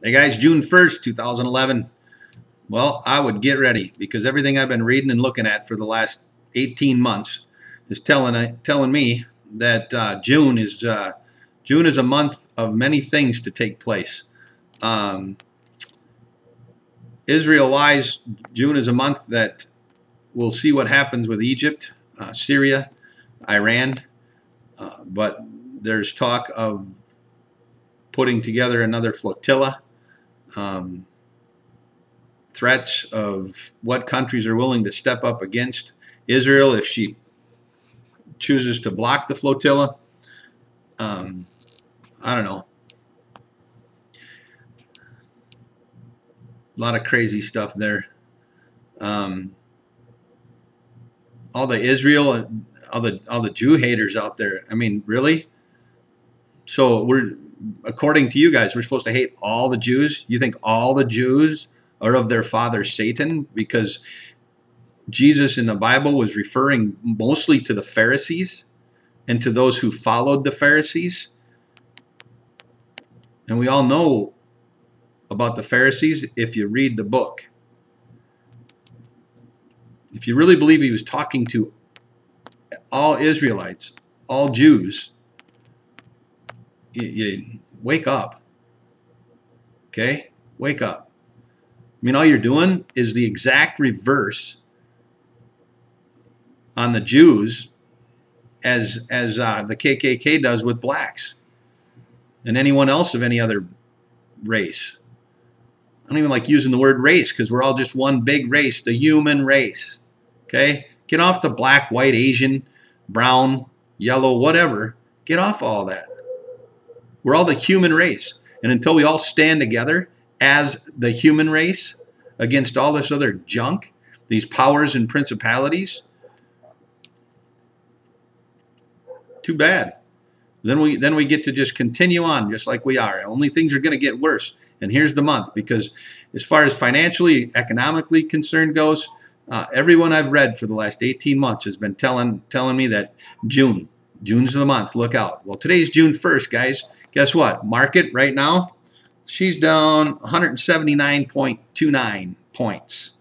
Hey guys, June 1st, 2011. Well, I would get ready because everything I've been reading and looking at for the last 18 months is telling me that June is a month of many things to take place. Um, Israel-wise, June is a month that we'll see what happens with Egypt, Syria, Iran, but there's talk of putting together another flotilla. Um, Threats of what countries are willing to step up against Israel if she chooses to block the flotilla. I don't know. A lot of crazy stuff there. Um, all the Israel, all the Jew haters out there. I mean, really? So according to you guys, we're supposed to hate all the Jews? You think all the Jews are of their father Satan? Because Jesus in the Bible was referring mostly to the Pharisees and to those who followed the Pharisees. And we all know about the Pharisees if you read the book. If you really believe he was talking to all Israelites, all Jews, you wake up. Okay? Wake up. I mean, all you're doing is the exact reverse on the Jews as the KKK does with blacks and anyone else of any other race. I don't even like using the word race because we're all just one big race, the human race. Okay? Get off the black, white, Asian, brown, yellow, whatever. Get off all that. We're all the human race. And until we all stand together as the human race against all this other junk, these powers and principalities, too bad. Then we get to just continue on just like we are. Only things are going to get worse. And here's the month, because as far as financially, economically concerned goes, everyone I've read for the last 18 months has been telling me that June's the month. Look out. Well, today's June 1st, guys. Guess what? Market right now, she's down 179.29 points.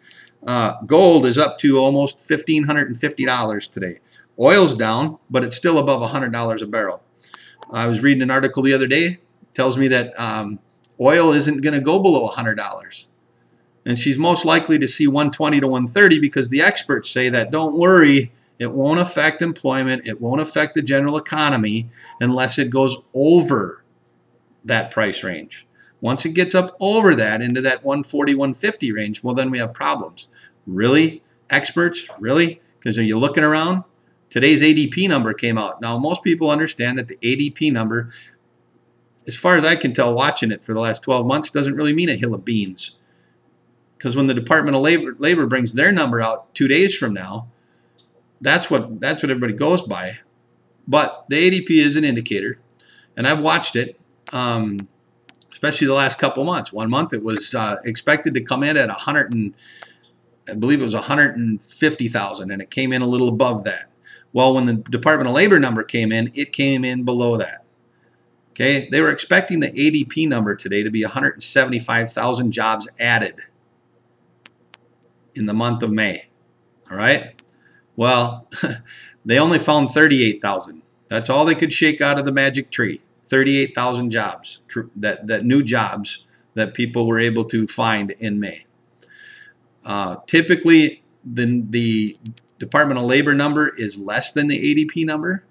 Gold is up to almost $1,550 today. Oil's down, but it's still above $100 a barrel. I was reading an article the other day. Tells me that oil isn't going to go below $100. And she's most likely to see 120 to 130 because the experts say that don't worry, it won't affect employment, it won't affect the general economy unless it goes over that price range. Once it gets up over that, into that 140, 150 range, well, then we have problems. Really? Experts? Really? Because are you looking around? Today's ADP number came out. Now, most people understand that the ADP number, as far as I can tell watching it for the last 12 months, doesn't really mean a hill of beans. Because when the Department of Labor brings their number out 2 days from now, that's what everybody goes by. But the ADP is an indicator, and I've watched it, especially the last couple months. 1 month it was expected to come in at 100 and I believe it was 150,000, and it came in a little above that. Well, when the Department of Labor number came in, it came in below that. Okay, they were expecting the ADP number today to be 175,000 jobs added in the month of May. All right. Well, they only found 38,000. That's all they could shake out of the magic tree. 38,000 jobs, that new jobs that people were able to find in May. Typically, the Department of Labor number is less than the ADP number.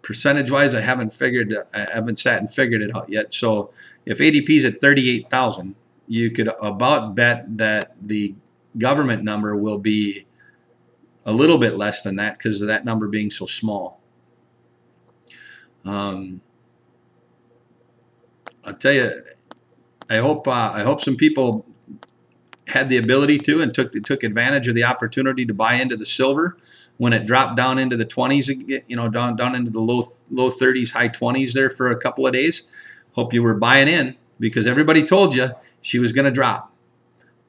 Percentage-wise, I haven't sat and figured it out yet. So if ADP is at 38,000, you could about bet that the government number will be a little bit less than that because of that number being so small. I'll tell you, I hope some people had the ability to and took advantage of the opportunity to buy into the silver when it dropped down into the 20s, you know, down into the low 30s, high 20s there for a couple of days. Hope you were buying in because everybody told you she was going to drop.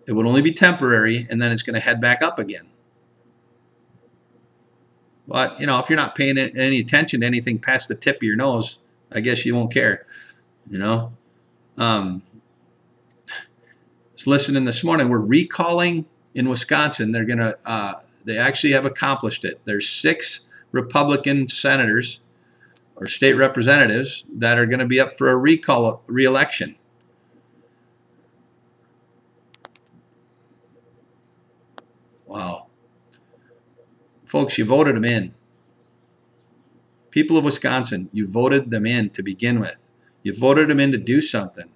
It would only be temporary, and then it's going to head back up again. But, you know, if you're not paying any attention to anything past the tip of your nose, I guess you won't care. You know, was listening this morning. We're recalling in Wisconsin. They're gonna. They actually have accomplished it. There's 6 Republican senators or state representatives that are going to be up for a re-election. Wow. Folks, you voted them in. People of Wisconsin, you voted them in to begin with. You voted them in to do something.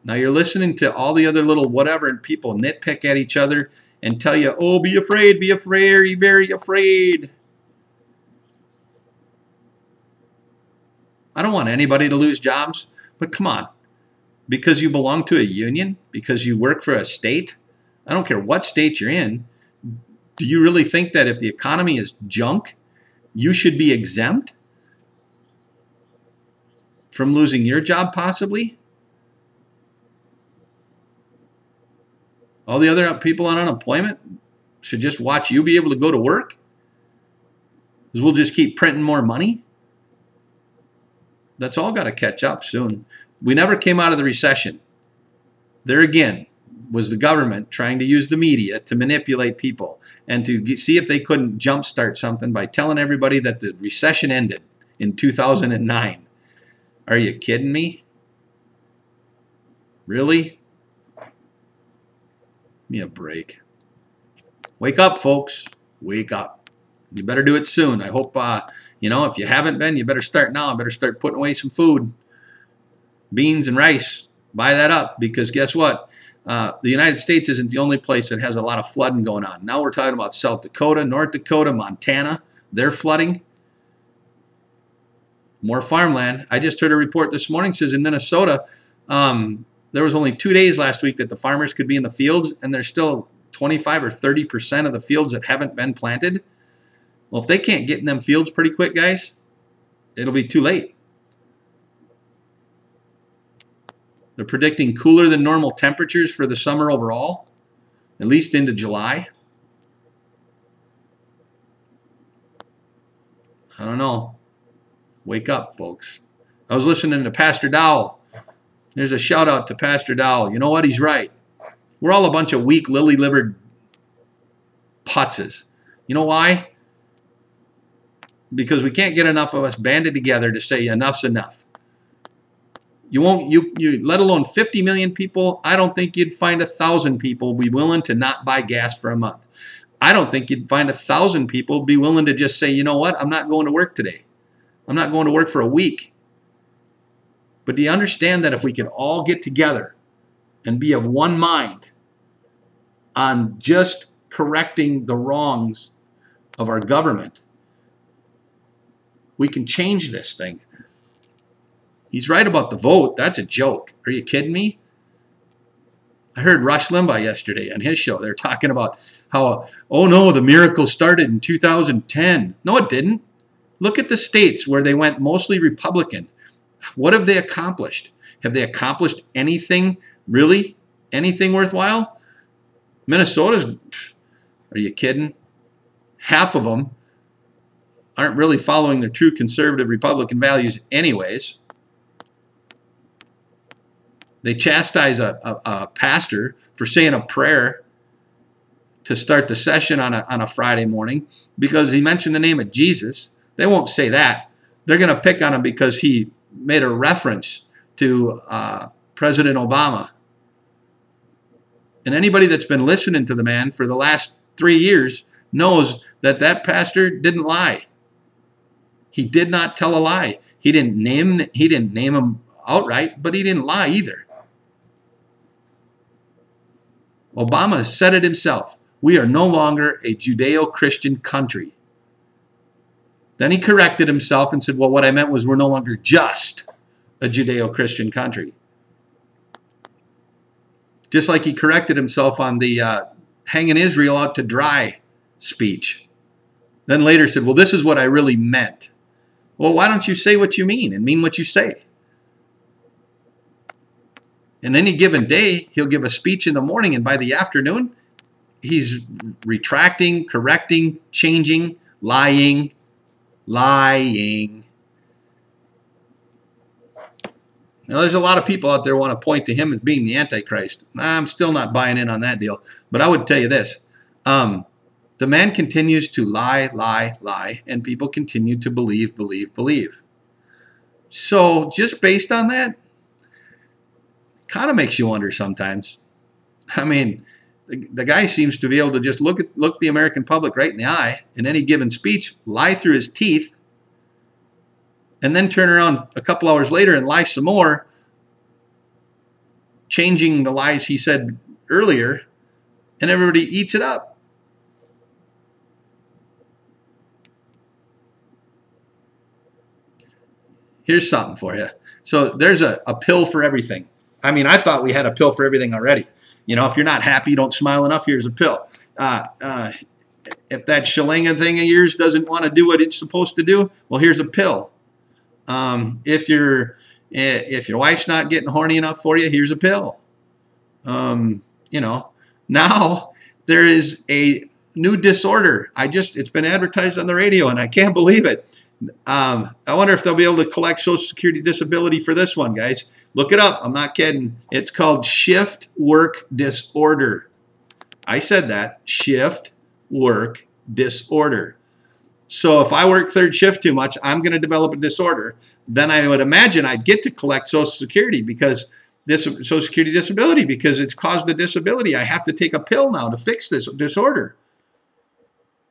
Now you're listening to all the other little whatever, and people nitpick at each other and tell you, oh, be afraid, be very afraid. I don't want anybody to lose jobs, but come on. Because you belong to a union, because you work for a state, I don't care what state you're in, do you really think that if the economy is junk, you should be exempt from losing your job possibly? All the other people on unemployment should just watch you be able to go to work? Because we'll just keep printing more money? That's all got to catch up soon. We never came out of the recession. There again was the government trying to use the media to manipulate people and to see if they couldn't jumpstart something by telling everybody that the recession ended in 2009. Are you kidding me? Really? Give me a break. Wake up, folks. Wake up. You better do it soon. I hope, if you haven't been, you better start now. Better start putting away some food. Beans and rice. Buy that up, because guess what? The United States isn't the only place that has a lot of flooding going on. Now we're talking about South Dakota, North Dakota, Montana. They're flooding. More farmland. I just heard a report this morning, says in Minnesota, there was only 2 days last week that the farmers could be in the fields, and there's still 25 or 30% of the fields that haven't been planted. Well, if they can't get in them fields pretty quick, guys, it'll be too late. They're predicting cooler than normal temperatures for the summer overall, at least into July. I don't know. Wake up, folks. I was listening to Pastor Dowell. There's a shout out to Pastor Dowell. You know what? He's right. We're all a bunch of weak, lily-livered putzes. You know why? Because we can't get enough of us banded together to say enough's enough. You let alone 50 million people, I don't think you'd find 1,000 people be willing to not buy gas for a month. I don't think you'd find 1,000 people be willing to just say, you know what, I'm not going to work today. I'm not going to work for a week. But do you understand that if we can all get together and be of one mind on just correcting the wrongs of our government, we can change this thing? He's right about the vote. That's a joke. Are you kidding me? I heard Rush Limbaugh yesterday on his show. They're talking about how, oh no, the miracle started in 2010. No, it didn't. Look at the states where they went mostly Republican. What have they accomplished? Have they accomplished anything, really? Anything worthwhile? Minnesota's, are you kidding? Half of them aren't really following their true conservative Republican values anyways. They chastise a pastor for saying a prayer to start the session on a Friday morning because he mentioned the name of Jesus. They won't say that. They're going to pick on him because he made a reference to President Obama. And anybody that's been listening to the man for the last 3 years knows that that pastor didn't lie. He did not tell a lie. He didn't name him outright, but he didn't lie either. Obama said it himself. We are no longer a Judeo-Christian country. Then he corrected himself and said, well, what I meant was we're no longer just a Judeo-Christian country. Just like he corrected himself on the hanging Israel out to dry speech. Then later said, well, this is what I really meant. Well, why don't you say what you mean and mean what you say? In any given day, he'll give a speech in the morning, and by the afternoon, he's retracting, correcting, changing, lying. Now, there's a lot of people out there want to point to him as being the Antichrist. I'm still not buying in on that deal. But I would tell you this. The man continues to lie, lie, lie, and people continue to believe, believe, believe. So just based on that, kind of makes you wonder sometimes. I mean, the guy seems to be able to just look the American public right in the eye in any given speech, lie through his teeth, and then turn around a couple hours later and lie some more, changing the lies he said earlier, and everybody eats it up. Here's something for you. So there's a pill for everything. I mean, I thought we had a pill for everything already. You know, if you're not happy, you don't smile enough, here's a pill. If that shalinga thing of yours doesn't want to do what it's supposed to do, well, here's a pill. If your wife's not getting horny enough for you, here's a pill. You know, now there is a new disorder. It's been advertised on the radio, and I can't believe it. I wonder if they'll be able to collect Social Security disability for this one, guys. Look it up. I'm not kidding. It's called shift work disorder. I said that. Shift work disorder. So if I work third shift too much, I'm going to develop a disorder. Then I would imagine I'd get to collect Social Security because this Social Security disability because it's caused the disability. I have to take a pill now to fix this disorder.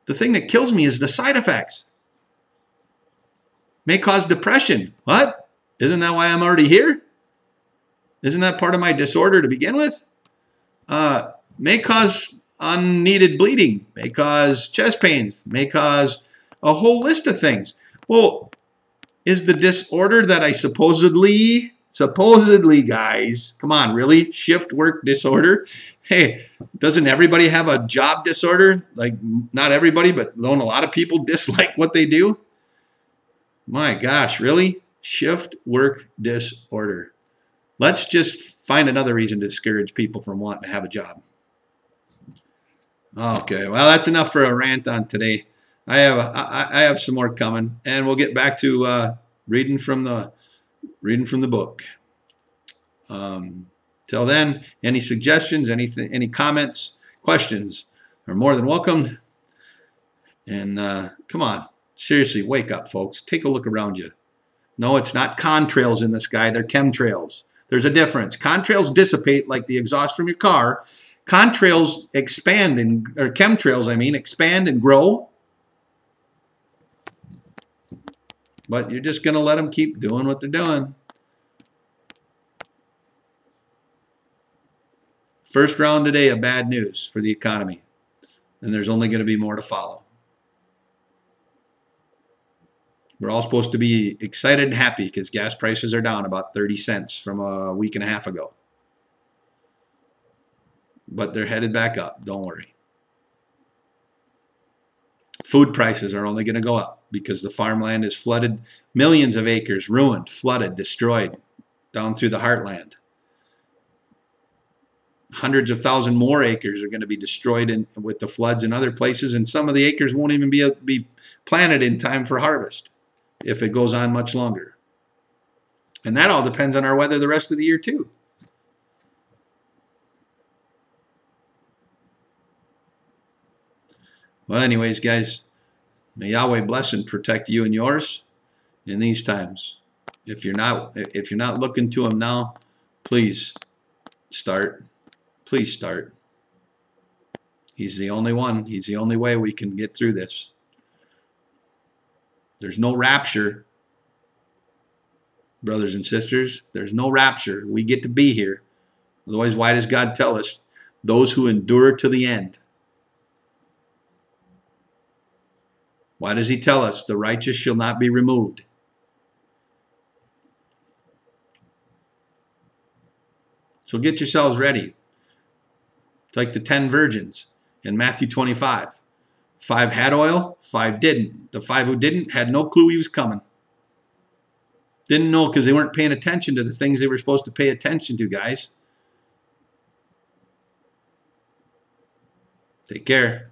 The thing that kills me is the side effects. May cause depression. What? Isn't that why I'm already here? Isn't that part of my disorder to begin with? May cause unneeded bleeding. May cause chest pains. May cause a whole list of things. Well, is the disorder that I supposedly guys, come on, really? Shift work disorder? Hey, doesn't everybody have a job disorder? Like, not everybody, but don't a lot of people dislike what they do? My gosh, really? Shift work disorder. Let's just find another reason to discourage people from wanting to have a job. Okay, well, that's enough for a rant on today. I have some more coming, and we'll get back to reading from the book. Till then, any suggestions, any comments, questions are more than welcome. And come on, seriously, wake up, folks. Take a look around you. No, it's not contrails in the sky. They're chemtrails. There's a difference. Contrails dissipate like the exhaust from your car. Contrails expand, or chemtrails, I mean, expand and grow. But you're just going to let them keep doing what they're doing. First round today of bad news for the economy. And there's only going to be more to follow. We're all supposed to be excited and happy because gas prices are down about 30 cents from a week and a half ago. But they're headed back up. Don't worry. Food prices are only going to go up because the farmland is flooded. Millions of acres ruined, flooded, destroyed down through the heartland. Hundreds of thousands more acres are going to be destroyed with the floods in other places, and some of the acres won't even be planted in time for harvest if it goes on much longer. And that all depends on our weather the rest of the year too. Well, anyways, guys, may Yahweh bless and protect you and yours in these times. If you're not looking to Him now, please start. Please start. He's the only one. He's the only way we can get through this. There's no rapture, brothers and sisters. There's no rapture. We get to be here. Otherwise, why does God tell us, those who endure to the end? Why does He tell us, the righteous shall not be removed? So get yourselves ready. It's like the 10 virgins in Matthew 25. 5 had oil, 5 didn't. The 5 who didn't had no clue He was coming. Didn't know because they weren't paying attention to the things they were supposed to pay attention to, guys. Take care.